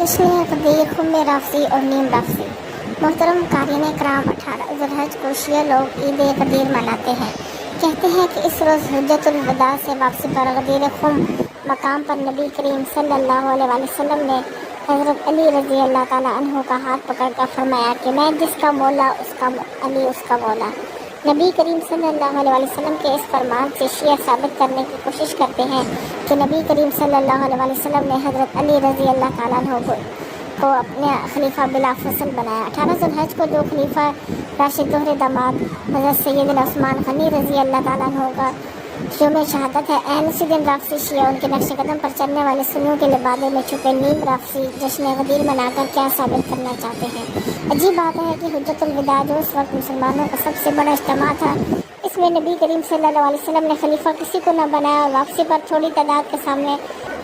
جشن غدیر خم رافضی اور نیم رافضی۔ محترم قارئین کرام، 18 ذوالحج کو شیعہ لوگ عید غدیر مناتے ہیں۔ کہتے ہیں کہ اس روز حجۃ الوداع سے واپسی پر غدیر خم مقام پر نبی کریم صلی اللہ علیہ وسلم نے حضرت علی رضی اللہ تعالیٰ عنہ کا ہاتھ پکڑ کر فرمایا کہ میں جس کا مولا اس کا علی اس کا مولا۔ نبی کریم صلی اللہ علیہ وسلم کے اس فرمان سے شیعہ ثابت کرنے کی کوشش کرتے ہیں کہ نبی کریم صلی اللہ علیہ وسلم نے حضرت علی رضی اللہ تعالیٰ عنہ کو اپنے خلیفہ بلا فصل بنایا۔ 18 ذوالحج کو جو خلیفہ راشد دوہرے داماد حضرت سیدنا عثمان غنی رضی اللہ تعالیٰ عنہ کا یوم شہادت ہے، عین اسی دن رافضی شیعہ ان کے نقش قدم پر چلنے والے سنیوں کے لبادے میں چھپے نیم رافضی جشن غدیر منا کر کیا ثابت کرنا چاہتے ہیں۔ عجیب بات ہے کہ حجۃ الوداع جو اس وقت مسلمانوں کا سب سے بڑا اجتماع تھا، اس میں نبی کریم صلی اللہ علیہ وسلم نے خلیفہ کسی کو نہ بنایا اور واپسی پر تھوڑی تعداد کے سامنے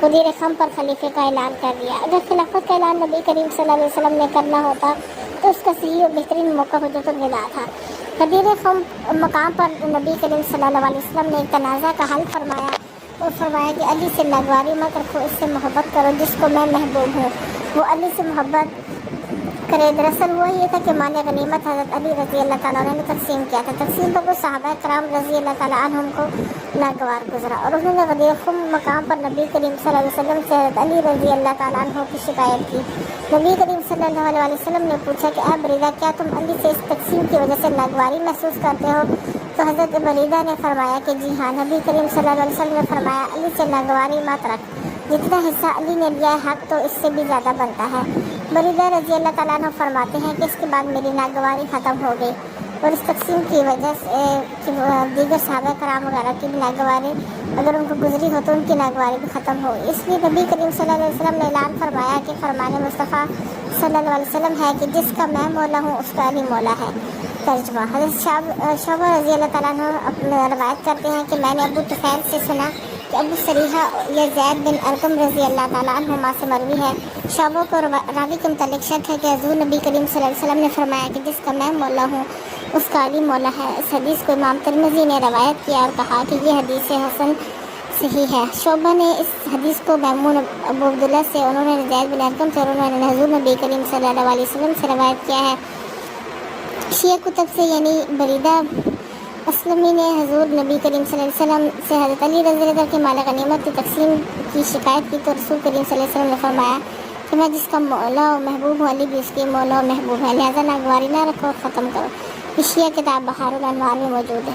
غدیر خم پر خلیفے کا اعلان کر دیا۔ اگر خلافت کا اعلان نبی کریم صلی اللہ علیہ وسلم نے کرنا ہوتا تو اس کا صحیح اور بہترین موقع حجۃ الوداع تھا۔ غدیر خم مقام پر نبی کریم صلی اللہ علیہ وسلم نے ایک تنازع کا حل فرمایا اور فرمایا کہ علی سے ناگواری مت رکھو، اس سے محبت کرو جس کو میں محبوب ہوں، وہ علی سے محبت کرے۔ دراصل ہوا یہ تھا کہ مال غنیمت حضرت علی رضی اللہ تعالیٰ عنہ نے تقسیم کیا تھا۔ تقسیم پر وہ صحابہ کرام رضی اللہ تعالیٰ عنہم کو ناگوار گزرا اور انہوں نے غدیر خم مقام پر نبی کریم صلی اللہ علیہ وسلم سے حضرت علی رضی اللہ تعالیٰ عنہ کی شکایت کی۔ نبی کریم صلی اللہ علیہ وسلم نے پوچھا کہ اے بریدہ، کیا تم علی سے اس تقسیم کی وجہ سے ناگواری محسوس کرتے ہو؟ تو حضرت بریدہ نے فرمایا کہ جی ہاں۔ نبی کریم صلی اللہ علیہ وسلم نے فرمایا علی سے ناگواری مت رکھ، جتنا حصہ علی نے لیا ہے حق تو اس سے بھی زیادہ بنتا ہے۔ بریدہ رضی اللہ تعالیٰ عنہ فرماتے ہیں کہ اس کے بعد میری ناگواری ختم ہو گئی اور اس تقسیم کی وجہ سے دیگر صحابہ کرام وغیرہ کی بھی ناگواری اگر ان کو گزری ہو تو ان کی ناگواری بھی ختم ہو۔ اس لیے نبی کریم صلی اللہ علیہ وسلم نے اعلان فرمایا کہ فرمان مصطفیٰ صلی اللہ علیہ وسلم ہے کہ جس کا میں مولا ہوں اس کا علی مولا ہے۔ ترجمہ: حضرت شعبہ رضی اللہ تعالیٰ عنہ اپنے روایت کرتے ہیں کہ میں نے ابو طفیل سے سنا کہ ابو سریحہ یا زید بن ارقم رضی اللہ تعالیٰ عنہما سے مروی ہے۔ شعبہ کو راوی کے متعلق شک ہے کہ حضور نبی کریم صلی اللہ علیہ وسلم نے فرمایا کہ جس کا میں مولا ہوں اس کا علی مولا ہے۔ اس حدیث کو امام ترمذی نے روایت کیا اور کہا کہ یہ حدیث حسن صحیح ہے۔ شعبہ نے اس حدیث کو میمون ابو عبداللہ سے، انہوں نے زید بن ارقم سے اور انہوں نے حضور نبی کریم صلی اللہ علیہ وسلم سے روایت کیا ہے۔ شیعہ کتب سے یعنی بریدہ اسلمی نے حضور نبی کریم صلی اللہ علیہ وسلم سے حضرت علی رضی اللہ عنہ کی مال غنیمت کی تقسیم کی شکایت کی تو رسول کریم صلی اللہ علیہ وسلم نے فرمایا کہ میں جس کا مولا و محبوب ہوں علی بھی اس کے مولا و محبوب ہے، لہذا ناگواری نہ رکھو اور ختم کرو۔ یہ شیعہ کتاب بحار الانوار میں موجود ہے۔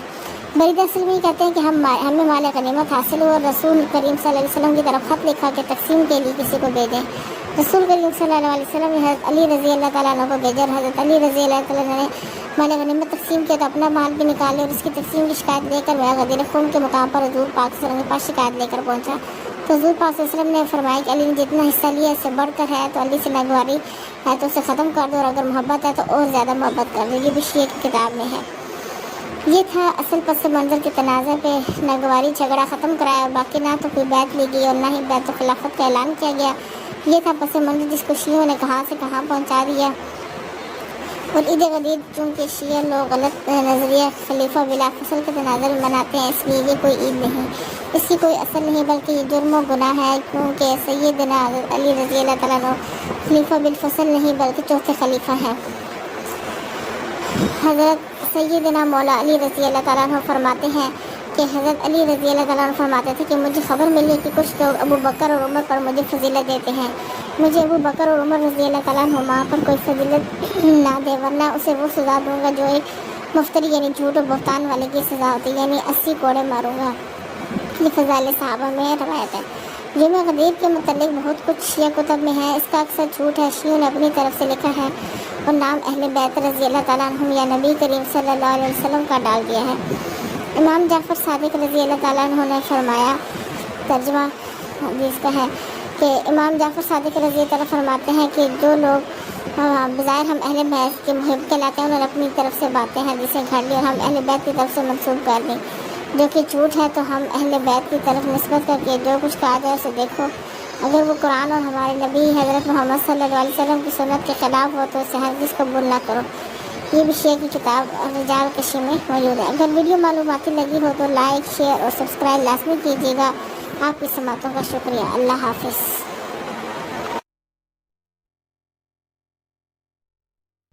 بریدہ اسلمی کہتے ہیں کہ ہمیں مال غنیمت حاصل ہوا اور رسول کریم صلی اللہ علیہ وسلم کی طرف خط لکھا کہ تقسیم کے لیے کسی کو دے دیں۔ رسول کریم صلی اللہ علیہ وسلم نے حضرت علی رضی اللہ تعالیٰ عنہ کو بھیجا اور حضرت علی رضی اللہ تعالیٰ عنہ نے مال غنیمت تقسیم کیا تو اپنا مال بھی نکالے اور اس کی تقسیم کی شکایت لے کر میں غدیر خم کے مقام پر حضور پاک صلی اللہ علیہ وسلم کے پاس شکایت لے کر پہنچا تو حضور پاک صلی اللہ علیہ وسلم نے فرمایا کہ علی نے جتنا حصہ لیا اس سے بڑھ کر ہے تو علی سے ناگواری ہے تو اسے ختم کر دو اور اگر محبت ہے تو اور زیادہ محبت کر دو۔ یہ بھی شیعہ کی کتاب میں ہے۔ یہ تھا اصل پس منظر کے تنازع پہ ناگواری جھگڑا ختم کرایا اور باقی نہ تو کوئی بیعت لی گئی اور نہ ہی بیعت و خلافت کا اعلان کیا گیا۔ یہ تھا پس منظر جس کو شیعوں نے کہاں سے کہاں پہنچا دیا۔ اور عید غدیر چونکہ شیعہ لوگ غلط نظریہ خلیفہ بلا فصل کے تناظر میں مناتے ہیں، اس لیے یہ کوئی عید نہیں، اس کی کوئی اصل نہیں بلکہ یہ جرم و گناہ ہے کیونکہ سیدنا حضرت علی رضی اللہ تعالیٰ عنہ خلیفہ بالفصل نہیں بلکہ چوتھے خلیفہ ہیں۔ حضرت سیدنا مولا علی رضی اللہ تعالیٰ عنہ فرماتے ہیں کہ حضرت علی رضی اللہ تعالیٰ عنہ فرماتے تھے کہ مجھے خبر ملی کہ کچھ لوگ ابو بکر اور عمر پر مجھے فضیلت دیتے ہیں، مجھے ابو بکر اور عمر رضی اللہ تعالیٰ عنہما پر کوئی فضیلت نہ دے ورنہ اسے وہ سزا دوں گا جو ایک مفتری یعنی جھوٹ و بہتان والے کی سزا ہوتی ہے، یعنی 80 کوڑے ماروں گا۔ یہ فضائل صحابہ میں روایت ہے۔ یوم غدیر کے متعلق بہت کچھ شیعہ کتب میں ہے، اس کا اکثر جھوٹ ہے۔ شیعوں نے اپنی طرف سے لکھا ہے اور نام اہل بیت رضی اللہ تعالیٰ عنہم یا نبی کریم صلی اللہ علیہ وسلم کا ڈال دیا ہے۔ امام جعفر صادق رضی اللہ تعالیٰ عنہ نے فرمایا، ترجمہ حدیث کا ہے کہ امام جعفر صادق رضی اللہ تعالیٰ فرماتے ہیں کہ جو لوگ بظاہر ہم اہل بیت کے محب کہلاتے ہیں انہوں نے اپنی طرف سے باتیں حدیثیں گھڑ لی اور ہم اہل بیت کی طرف سے منسوب کر دیں جو کہ جھوٹ ہے، تو ہم اہل بیت کی طرف نسبت کر کے جو کچھ کہا جائے اسے دیکھو، اگر وہ قرآن اور ہمارے نبی حضرت محمد صلی اللہ علیہ وسلم کی سنت کے خلاف ہو تو اسے ہرگز قبول نہ کرو۔ یہ بھی شیعہ کی کتاب رجال کشی میں موجود ہے۔ اگر ویڈیو معلوماتی لگی ہو تو لائک، شیئر اور سبسکرائب لازمی کیجیے گا۔ آپ کی سماعتوں کا شکریہ۔ اللہ حافظ۔